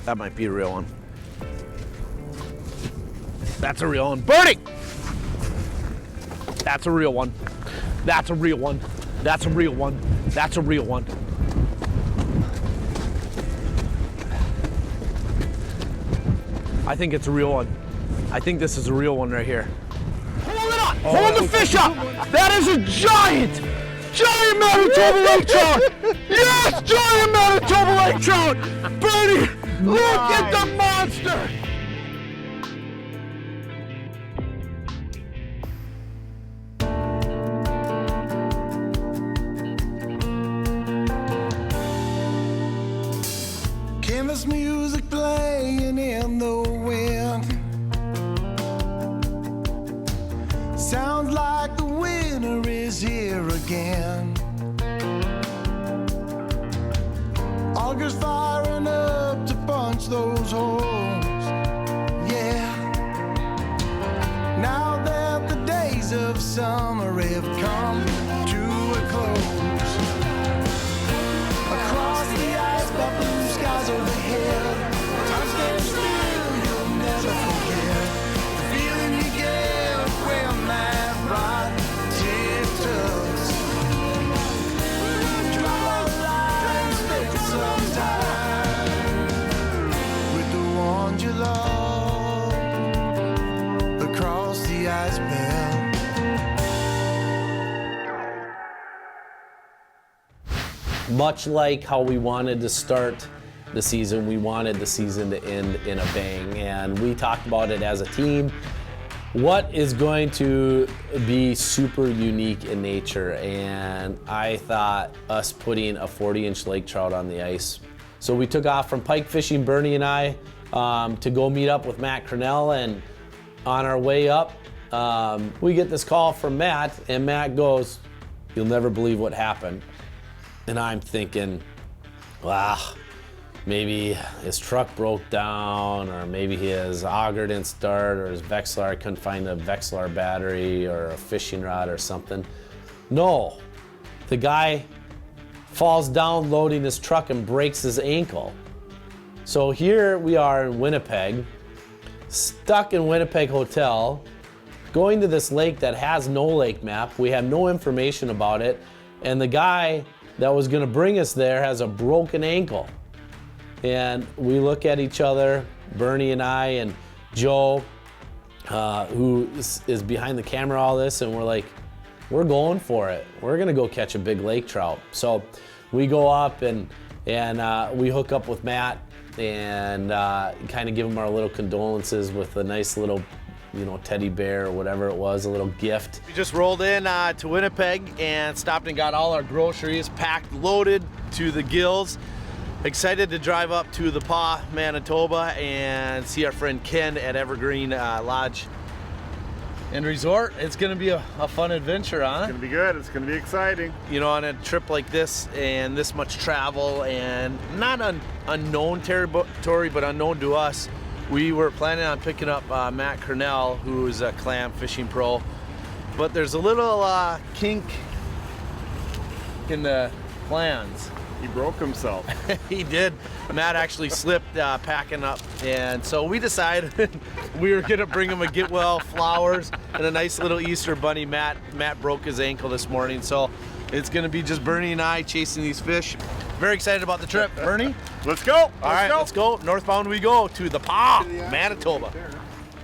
That might be a real one. That's a real one. Birdie! That's a real one. That's a real one. That's a real one. That's a real one. I think it's a real one. I think this is a real one right here. Hold it up! Hold the fish up! That is a giant Manitoba Lake Trout! Yes, giant Manitoba Lake Trout! Birdie, look at the monster! Canvas music playing in the wind. Sounds like the winter is here again. Augers firing up to punch those holes. Yeah. Now that the days of summer have come to a close, across the ice, but blue skies overhead, time stands still, you'll never forget the feeling you get when that rod tips. Drop a line, spend some time with the ones you love across the ice belt. Much like how we wanted to start the season, we wanted the season to end in a bang, and we talked about it as a team. What is going to be super unique in nature? And I thought us putting a 40-inch lake trout on the ice. So we took off from pike fishing, Bernie and I, to go meet up with Matt Cornell, and on our way up, we get this call from Matt, and Matt goes, "You'll never believe what happened." And I'm thinking, wow, maybe his truck broke down, or maybe his auger didn't start, or his Vexilar couldn't find a Vexilar battery or a fishing rod or something. No, the guy falls down loading his truck and breaks his ankle. So here we are in Winnipeg, stuck in Winnipeg Hotel, going to this lake that has no lake map. We have no information about it, and the guy that was gonna bring us there has a broken ankle. And we look at each other, Bernie and I and Joe, who is behind the camera all this, and we're like, we're going for it. We're gonna go catch a big lake trout. So we go up and we hook up with Matt and kind of give him our little condolences with a nice little, teddy bear or whatever it was, a little gift. We just rolled in to Winnipeg and stopped and got all our groceries packed, loaded to the gills. Excited to drive up to the Paw, Manitoba, and see our friend Ken at Evergreen Lodge and Resort. It's gonna be a fun adventure, huh? It's gonna be good, it's gonna be exciting. On a trip like this and this much travel and not unknown territory, but unknown to us, we were planning on picking up Matt Cornell, who's a clam fishing pro, but there's a little kink in the plans. He broke himself. He did. Matt actually slipped packing up, and so we decided we were gonna bring him a get well flowers and a nice little Easter bunny. Matt broke his ankle this morning, so it's gonna be just Bernie and I chasing these fish. Very excited about the trip. Bernie? Let's go. All right, let's go. Northbound we go to the Paw, Manitoba.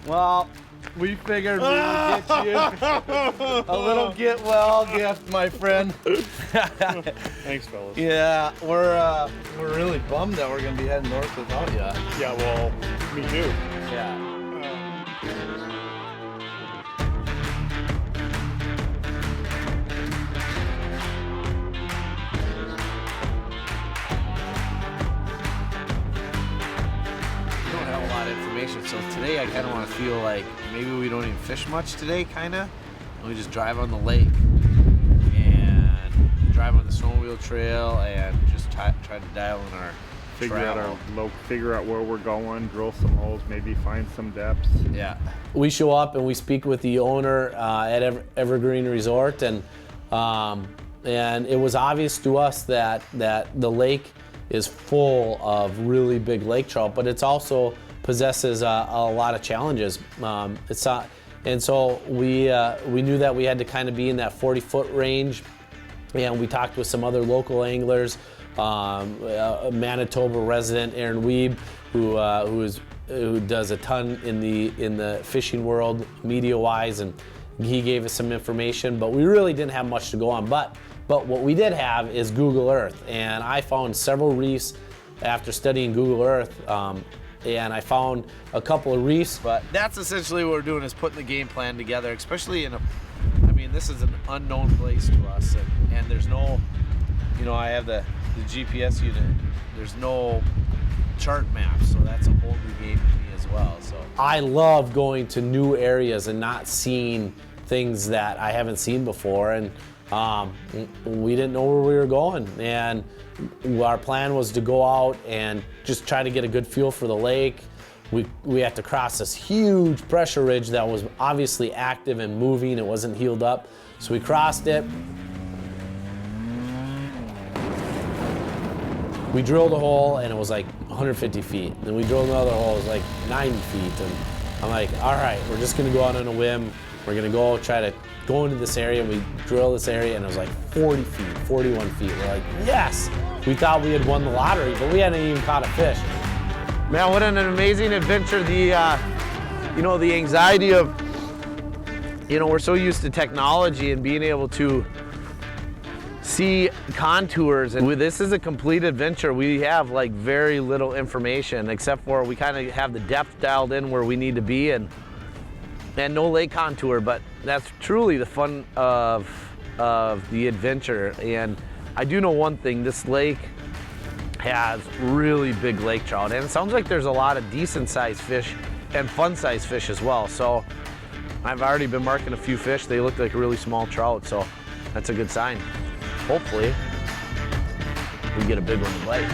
Well, we figured we would get you a little get well gift, my friend. Thanks, fellas. Yeah, we're really bummed that we're gonna be heading north without you. Yeah, well, me too. Yeah. So today I kind of want to feel like maybe we don't even fish much today, kind of. We just drive on the lake and drive on the snowmobile trail and just try to dial in our figure out where we're going, drill some holes, maybe find some depths. Yeah. We show up and we speak with the owner at Evergreen Resort, and it was obvious to us that the lake is full of really big lake trout, but it's also possesses a lot of challenges. And so we knew that we had to kind of be in that 40-foot range, and we talked with some other local anglers, a Manitoba resident, Aaron Wiebe, who does a ton in the fishing world, media-wise, and he gave us some information, but we really didn't have much to go on. But what we did have is Google Earth, and I found several reefs after studying Google Earth, and I found a couple of reefs. But that's essentially what we're doing, is putting the game plan together, especially this is an unknown place to us, and there's no, I have the GPS unit, there's no chart map, so that's a whole new game to me as well. So I love going to new areas and not seeing things that I haven't seen before, and we didn't know where we were going, and our plan was to go out and just try to get a good feel for the lake. We had to cross this huge pressure ridge that was obviously active and moving. It wasn't healed up, so we crossed it. We drilled a hole and it was like 150 feet. Then we drilled another hole, it was like 90 feet. And I'm like, all right, we're just gonna go out on a whim. We're gonna go try to go into this area. We drill this area and it was like 40 feet, 41 feet. We're like, yes! We thought we had won the lottery, but we hadn't even caught a fish. man, what an amazing adventure. The anxiety of, we're so used to technology and being able to see contours, and this is a complete adventure. We have like very little information, except for we kind of have the depth dialed in where we need to be, and no lake contour, but that's truly the fun of the adventure. And I do know one thing, this lake has really big lake trout, and it sounds like there's a lot of decent sized fish and fun sized fish as well. So I've already been marking a few fish. They look like really small trout, so that's a good sign. Hopefully, we get a big one to bite.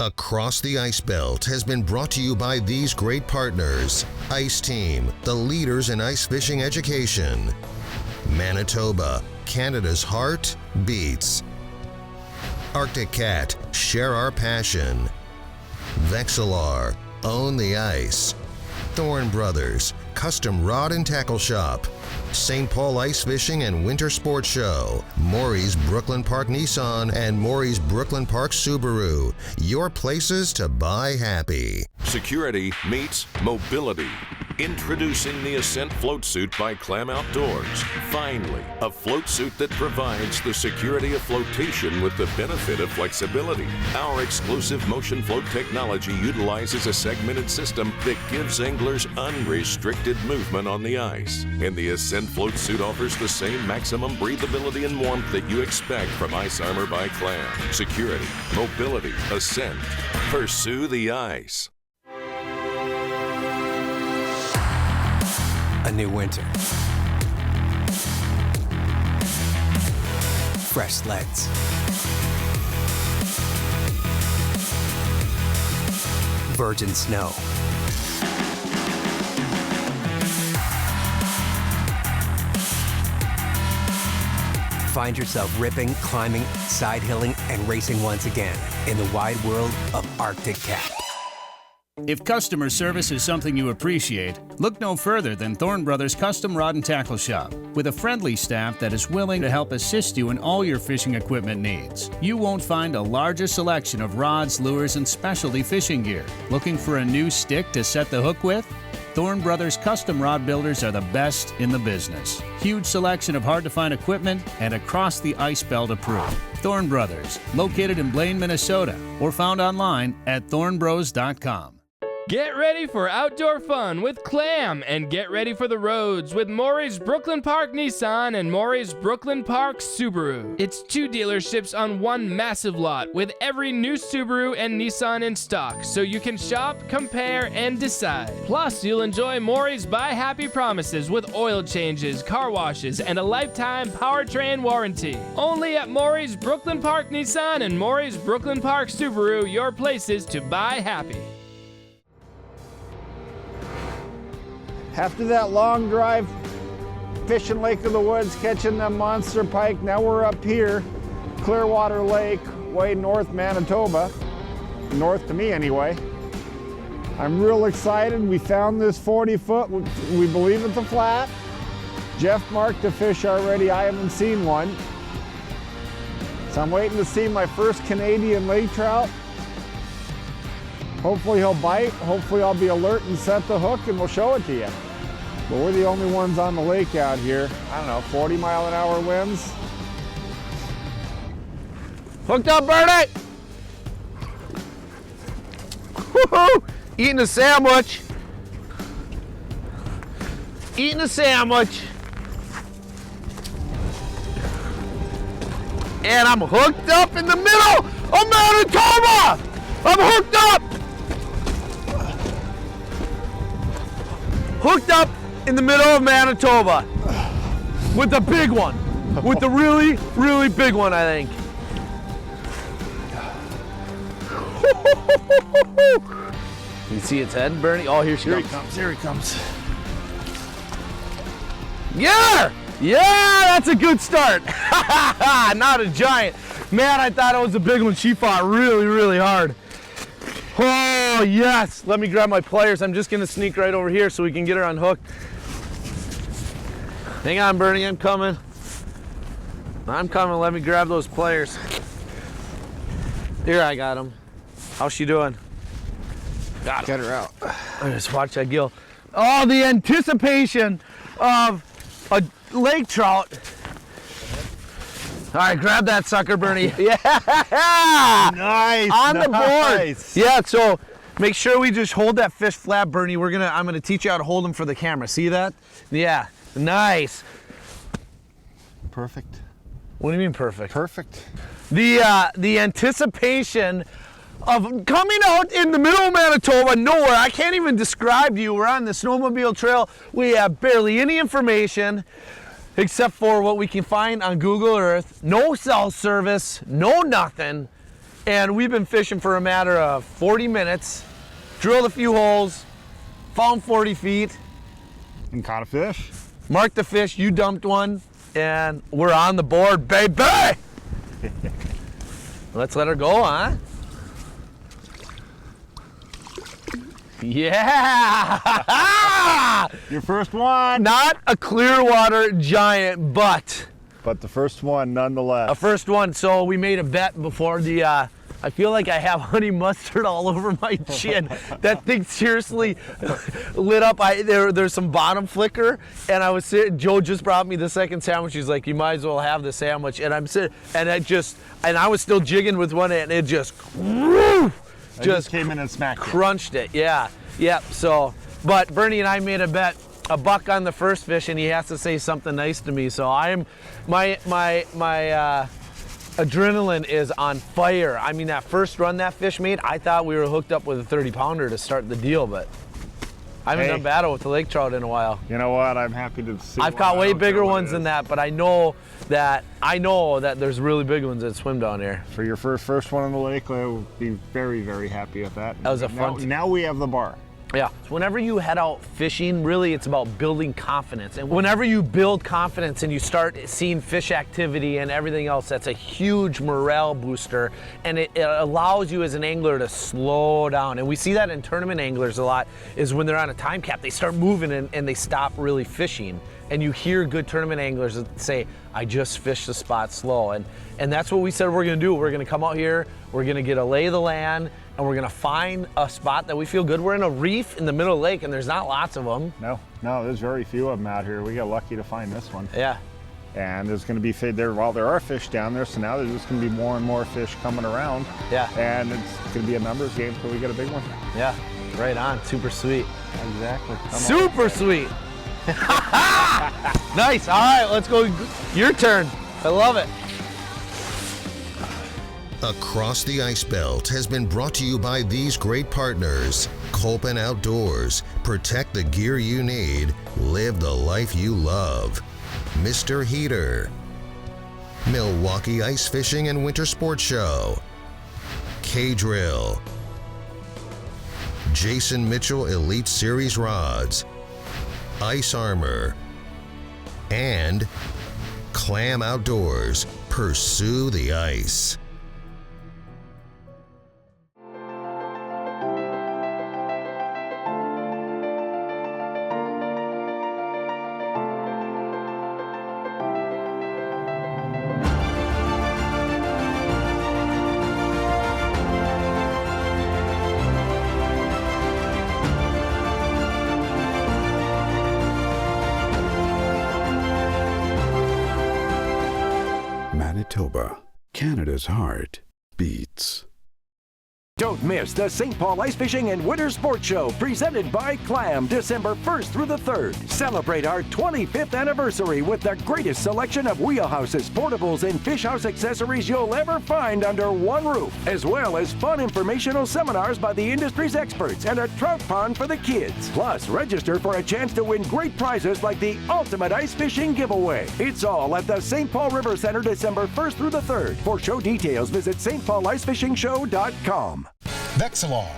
Across the Ice Belt has been brought to you by these great partners. Ice Team, the leaders in ice fishing education. Manitoba, Canada's heart beats. Arctic Cat, share our passion. Vexilar, own the ice. Thorne Brothers, custom rod and tackle shop. St. Paul Ice Fishing and Winter Sports Show. Maury's Brooklyn Park Nissan and Maury's Brooklyn Park Subaru. Your places to buy happy. Security meets mobility. Introducing the Ascent Float Suit by Clam Outdoors. Finally, a float suit that provides the security of flotation with the benefit of flexibility. Our exclusive motion float technology utilizes a segmented system that gives anglers unrestricted movement on the ice. And the Ascent Float Suit offers the same maximum breathability and warmth that you expect from Ice Armor by Clam. Security, mobility, Ascent. Pursue the ice. A new winter. Fresh sleds. Virgin snow. Find yourself ripping, climbing, side-hilling, and racing once again in the wide world of Arctic Cat. If customer service is something you appreciate, look no further than Thorne Brothers Custom Rod and Tackle Shop. With a friendly staff that is willing to help assist you in all your fishing equipment needs, you won't find a larger selection of rods, lures, and specialty fishing gear. Looking for a new stick to set the hook with? Thorne Brothers Custom Rod Builders are the best in the business. Huge selection of hard-to-find equipment and across the ice belt approved. Thorne Brothers, located in Blaine, Minnesota, or found online at thornbros.com. Get ready for outdoor fun with Clam, and get ready for the roads with Maury's Brooklyn Park Nissan and Maury's Brooklyn Park Subaru. It's 2 dealerships on one massive lot with every new Subaru and Nissan in stock, so you can shop, compare, and decide. Plus, you'll enjoy Maury's Buy Happy promises with oil changes, car washes, and a lifetime powertrain warranty. Only at Maury's Brooklyn Park Nissan and Maury's Brooklyn Park Subaru, your places to buy happy. After that long drive fishing Lake of the Woods, catching them monster pike. Now we're up here, Clearwater Lake, way north Manitoba. North to me anyway. I'm real excited. We found this 40-foot. We believe it's a flat. Jeff marked the fish already. I haven't seen one. So I'm waiting to see my first Canadian lake trout. Hopefully he'll bite. Hopefully I'll be alert and set the hook and we'll show it to you. But we're the only ones on the lake out here. I don't know, 40-mile-an-hour winds. Hooked up, Bernie! Woohoo! Eating a sandwich. Eating a sandwich. And I'm hooked up in the middle of Manitoba! I'm hooked up! Hooked up in the middle of Manitoba. With the big one. With the really, really big one, I think. You see its head, Bernie? Oh, here she comes. Here he comes. Yeah! Yeah, that's a good start. Not a giant. Man, I thought it was a big one. She fought really, really hard. Oh, yes. Let me grab my pliers. I'm just going to sneak right over here so we can get her unhooked. Hang on, Bernie. I'm coming. I'm coming. Let me grab those pliers. Here, I got them. How's she doing? Got her out. I just watch that gill. Oh, the anticipation of a lake trout. All right, grab that sucker, Bernie. Yeah! Nice. On the board. Yeah, so make sure we just hold that fish flat, Bernie. I'm gonna teach you how to hold him for the camera. See that? Yeah, nice. Perfect. What do you mean perfect? Perfect. The anticipation of coming out in the middle of Manitoba, nowhere. I can't even describe to you. We're on the snowmobile trail. We have barely any information except for what we can find on Google Earth. No cell service, no nothing. And we've been fishing for a matter of 40 minutes, drilled a few holes, found 40 feet. And caught a fish. Marked the fish, you dumped one, and we're on the board, baby! Let's let her go, huh? Yeah! Your first one. Not a Clearwater giant, but the first one nonetheless. a first one. So we made a bet before the, I feel like I have honey mustard all over my chin. That thing seriously lit up. There's some bottom flicker, and I was sitting, Joe just brought me the second sandwich. He's like, you might as well have the sandwich. And I'm sitting, and I was still jigging with one hand, and it just, just came in and smacked crunched it. Yeah. So, but Bernie and I made a bet, a buck on the first fish, and he has to say something nice to me. So my adrenaline is on fire. I mean, that first run that fish made, I thought we were hooked up with a 30-pounder to start the deal, but I haven't done battle with the lake trout in a while. You know what? I'm happy to see. I've caught way bigger ones than that, but I know that there's really big ones that swim down here. For your first one on the lake, I will be very, very happy with that. That was a fun. Now we have the bar. Yeah. Whenever you head out fishing, really it's about building confidence. And whenever you build confidence and you start seeing fish activity and everything else, that's a huge morale booster. And it allows you as an angler to slow down. And we see that in tournament anglers a lot, is when they're on a time cap, they start moving and they stop really fishing. And you hear good tournament anglers say, I just fished the spot slow. And that's what we said we're gonna do. We're gonna come out here, we're gonna get a lay of the land, and we're gonna find a spot that we feel good. We're in a reef in the middle of the lake, and there's not lots of them. No, there's very few of them out here. We got lucky to find this one. Yeah. And there's gonna be, there are fish down there, so now there's just gonna be more and more fish coming around. Yeah. And it's gonna be a numbers game till we get a big one. Yeah, right on, super sweet. Exactly. Super sweet. Nice, all right, let's go, your turn. I love it. Across the Ice Belt has been brought to you by these great partners. Kolpin Outdoors. Protect the gear you need. Live the life you love. Mr. Heater. Milwaukee Ice Fishing and Winter Sports Show. K-Drill. Jason Mitchell Elite Series Rods. Ice Armor. and Clam Outdoors. Pursue the ice. Manitoba, Canada's heart beats. Don't miss the St. Paul Ice Fishing and Winter Sports Show presented by Clam, December 1st through the 3rd. Celebrate our 25th anniversary with the greatest selection of wheelhouses, portables, and fish house accessories you'll ever find under one roof, as well as fun informational seminars by the industry's experts and a trout pond for the kids. Plus, register for a chance to win great prizes like the Ultimate Ice Fishing Giveaway. It's all at the St. Paul River Center December 1st through the 3rd. For show details, visit stpaulicefishingshow.com. Vexilar,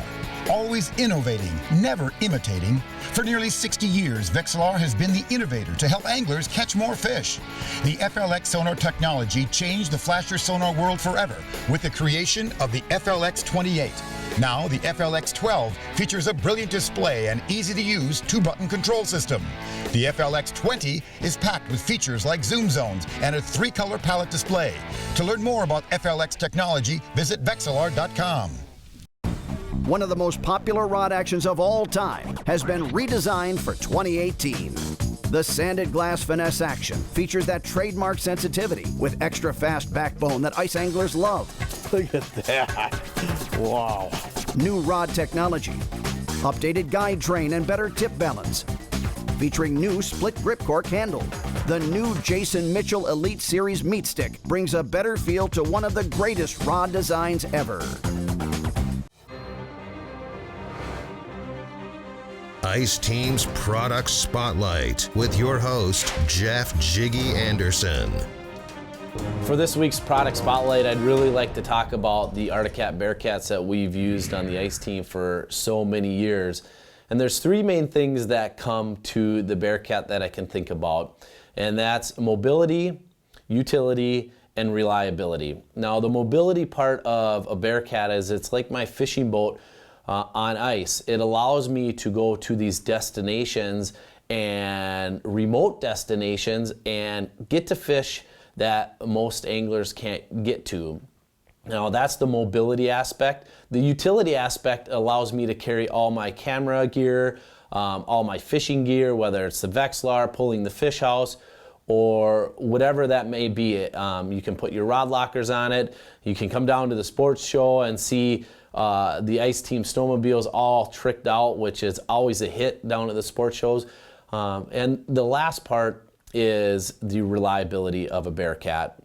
always innovating, never imitating. For nearly 60 years, Vexilar has been the innovator to help anglers catch more fish. The FLX sonar technology changed the flasher sonar world forever with the creation of the FLX 28. Now, the FLX 12 features a brilliant display and easy-to-use 2-button control system. The FLX 20 is packed with features like zoom zones and a 3-color palette display. To learn more about FLX technology, visit Vexilar.com. One of the most popular rod actions of all time has been redesigned for 2018. The Sanded Glass Finesse action features that trademark sensitivity with extra fast backbone that ice anglers love. Look at that. Wow. New rod technology, updated guide train and better tip balance. Featuring new split grip cork handle. The new Jason Mitchell Elite Series meat stick brings a better feel to one of the greatest rod designs ever. Ice Team's Product Spotlight with your host, Jeff Jiggy Andersen. For this week's Product Spotlight, I'd really like to talk about the Arctic Cat Bearcats that we've used on the Ice Team for so many years. And there's 3 main things that come to the Bearcat that I can think about, and that's mobility, utility, and reliability. Now, the mobility part of a Bearcat is it's like my fishing boat on ice. It allows me to go to these destinations and remote destinations and get to fish that most anglers can't get to. Now, that's the mobility aspect. The utility aspect allows me to carry all my camera gear, all my fishing gear, whether it's the Vexilar, pulling the fish house, or whatever that may be. You can put your rod lockers on it. You can come down to the sports show and see the Ice Team snowmobiles all tricked out, which is always a hit down at the sports shows. And the last part is the reliability of a Bearcat.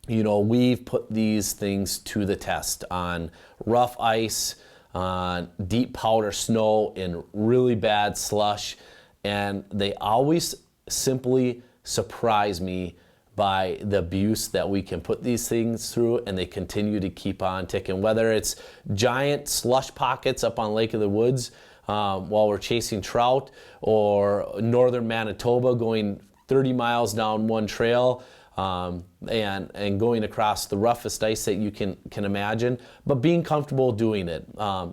You know, we've put these things to the test on rough ice, on deep powder snow, in really bad slush, and they always simply surprise me by the abuse that we can put these things through, and they continue to keep on ticking. Whether it's giant slush pockets up on Lake of the Woods while we're chasing trout, or northern Manitoba going 30 miles down one trail, and going across the roughest ice that you can imagine, but being comfortable doing it.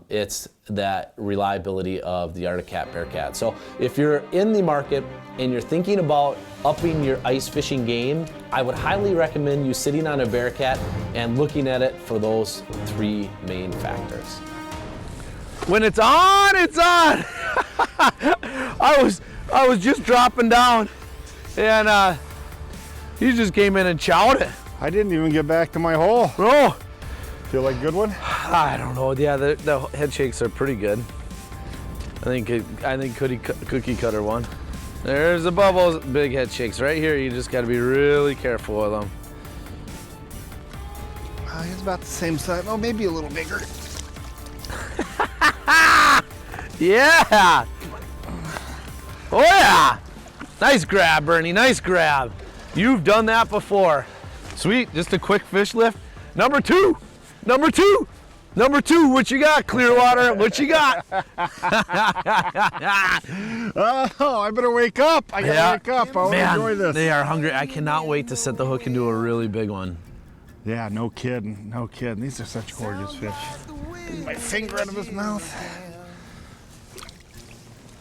It's that reliability of the Arctic Cat Bearcat. So if you're in the market and you're thinking about upping your ice fishing game, I would highly recommend you sitting on a Bearcat and looking at it for those 3 main factors. When it's on, it's on. I was just dropping down, and he just came in and chowed it. I didn't even get back to my hole. Oh, feel like a good one? I don't know. Yeah, the head shakes are pretty good. I think cookie cutter one. There's the bubbles, big head shakes right here. You just got to be really careful with them. He's about the same size. Oh, maybe a little bigger. Yeah. Oh yeah. Nice grab, Bernie. Nice grab. You've done that before. Sweet. Just a quick fish lift. Number two. What you got, Clearwater? What you got? Oh, I better wake up. I gotta wake up. I want to Man, enjoy this. they are hungry. I cannot wait to set the hook and do a really big one. Yeah, no kidding. No kidding. These are such gorgeous fish. Get my finger out of his mouth.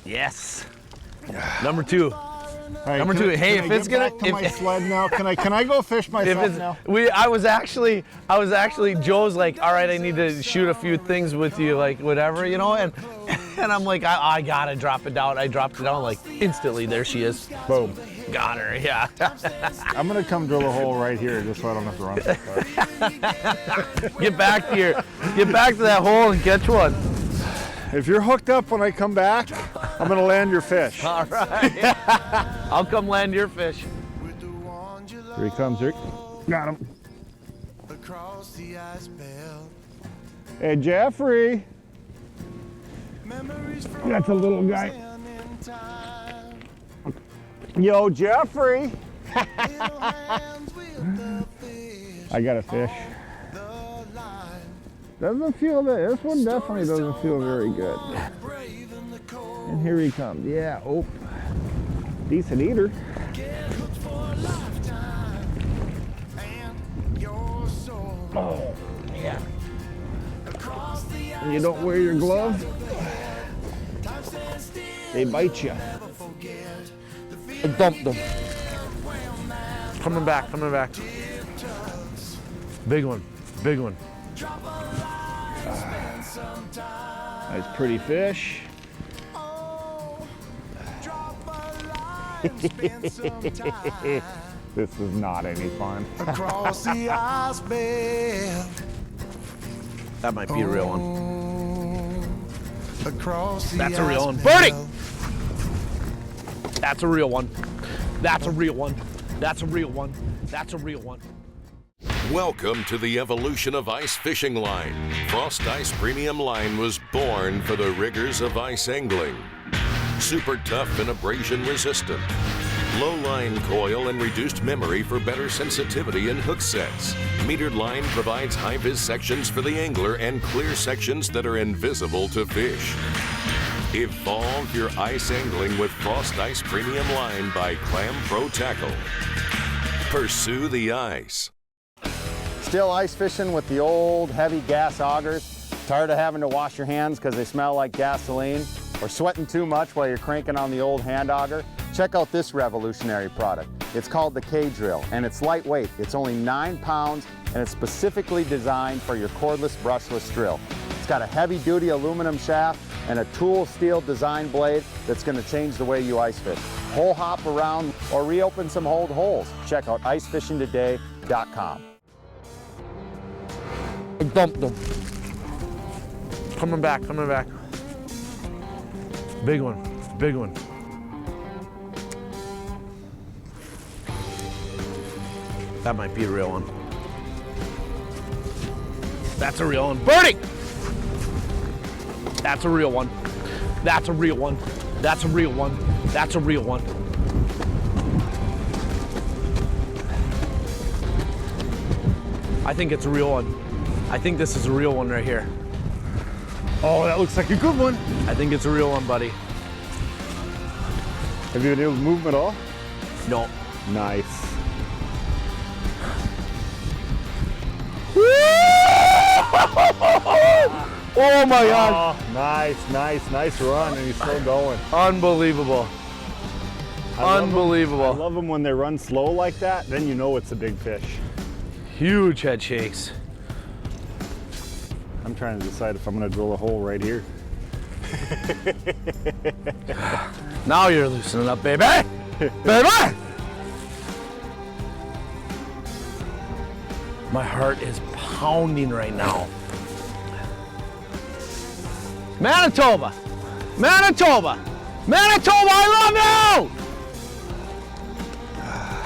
Yes. Number 2. Right, Number 2. Hey, if it's gonna, back to my sled now, can I go fish myself now? I was actually, Joe's like, all right, I need to shoot a few things with you, like whatever, you know, and I'm like, I gotta drop it down. I dropped it down like instantly. There she is. Boom. Got her. Yeah. I'm gonna come drill a hole right here just so I don't have to run so far. Get back to that hole and catch one. If you're hooked up when I come back, I'm gonna land your fish. All right. I'll come land your fish. Here he comes, Rick. Got him. Hey, Jeffrey. That's a little guy. Yo, Jeffrey. I got a fish. Doesn't feel that. This one definitely doesn't feel very good. And here he comes. Yeah. Oh, decent eater. Oh, yeah. And you don't wear your gloves, they bite you. I dumped them. Coming back. Big one. Nice pretty fish. This is not any fun. Across the ice belt. That might be a real one. Across the That's a real one. ice Birdie! belt. That's a real one. That's a real one. That's a real one. That's a real one. Welcome to the evolution of ice fishing line. Frost Ice Premium Line was born for the rigors of ice angling. Super tough and abrasion resistant. Low line coil and reduced memory for better sensitivity in hook sets. Metered line provides high-vis sections for the angler and clear sections that are invisible to fish. Evolve your ice angling with Frost Ice Premium Line by Clam Pro Tackle. Pursue the ice. Still ice fishing with the old heavy gas augers. Tired of having to wash your hands because they smell like gasoline, or sweating too much while you're cranking on the old hand auger? Check out this revolutionary product. It's called the K-Drill, and it's lightweight. It's only 9 pounds, and it's specifically designed for your cordless, brushless drill. It's got a heavy-duty aluminum shaft and a tool steel design blade that's going to change the way you ice fish. Hole hop around or reopen some old holes. Check out icefishingtoday.com. I dumped them. Coming back. Big one. That might be a real one. That's a real one. Birdie! That's a real one. That's a real one. That's a real one. That's a real one. I think it's a real one. I think this is a real one right here. Oh, that looks like a good one. I think it's a real one, buddy. Have you been able to move them at all? No. Nice. Oh my God. Oh, nice run, and he's still going. Unbelievable. Unbelievable. I love them when they run slow like that, then you know it's a big fish. Huge head shakes. I'm trying to decide if I'm gonna drill a hole right here. Now you're loosening up, baby. Baby! My heart is pounding right now. Manitoba! Manitoba! Manitoba, I love you!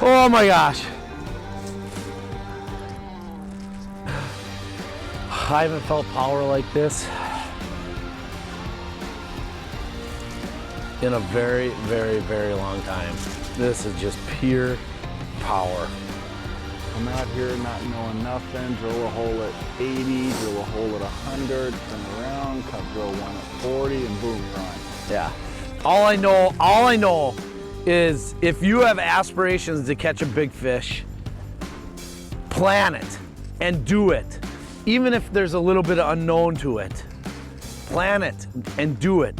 Oh my gosh. I haven't felt power like this in a very, very, very long time. This is just pure power. I'm out here not knowing nothing, drill a hole at 80, drill a hole at 100, turn around, cut drill one at 40, and boom, you're on. Yeah. All I know is if you have aspirations to catch a big fish, plan it and do it. Even if there's a little bit of unknown to it, plan it and do it.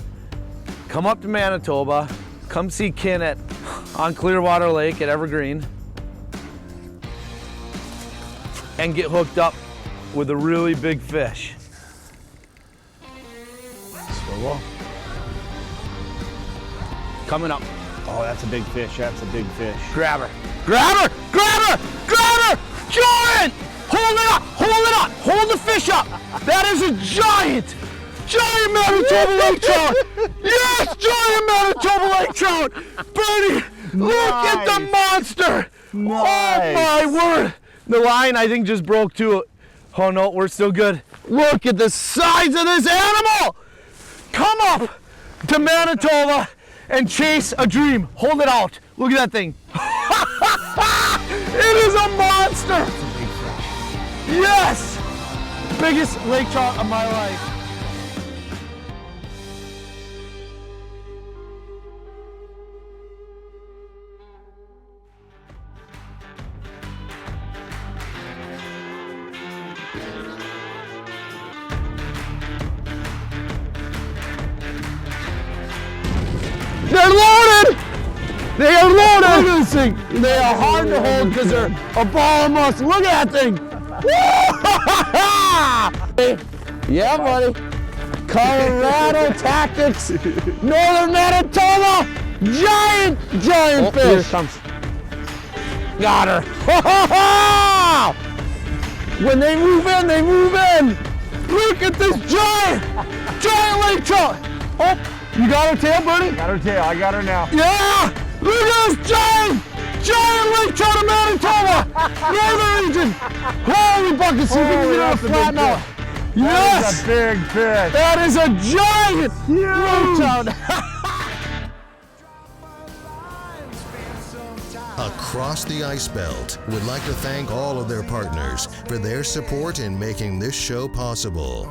Come up to Manitoba, come see Ken on Clearwater Lake at Evergreen, and get hooked up with a really big fish. Swivel. Coming up. Oh, that's a big fish. That's a big fish. Grab her. Grab her! Grab her! Grab her! Giant! Hold it up! Hold it up! Hold the fish up! That is a giant! Giant Manitoba Lake Trout! Yes! Giant Manitoba Lake Trout! Bernie, look at the monster! Nice. Oh my word! The line, I think, just broke too. Oh no, we're still good. Look at the size of this animal! Come up to Manitoba and chase a dream. Hold it out. Look at that thing. It is a monster! Yes! Biggest lake trout of my life. They're loaded! They are loaded! Look at this thing. They are hard to hold because they're a ball of muscle. Look at that thing! Yeah, buddy. Colorado Tactics, Northern Manitoba, giant fish. Here it comes. Got her. When they move in, they move in. Look at this giant lake trout. Oh, you got her tail, buddy? Got her tail. I got her now. Yeah! Look at this giant lake trout of Manitoba! Northern region! Holy buckets, see if we can get her to flatten out. Yes! That's a big fish. That is a giant lake trout! Across the Ice Belt would like to thank all of their partners for their support in making this show possible.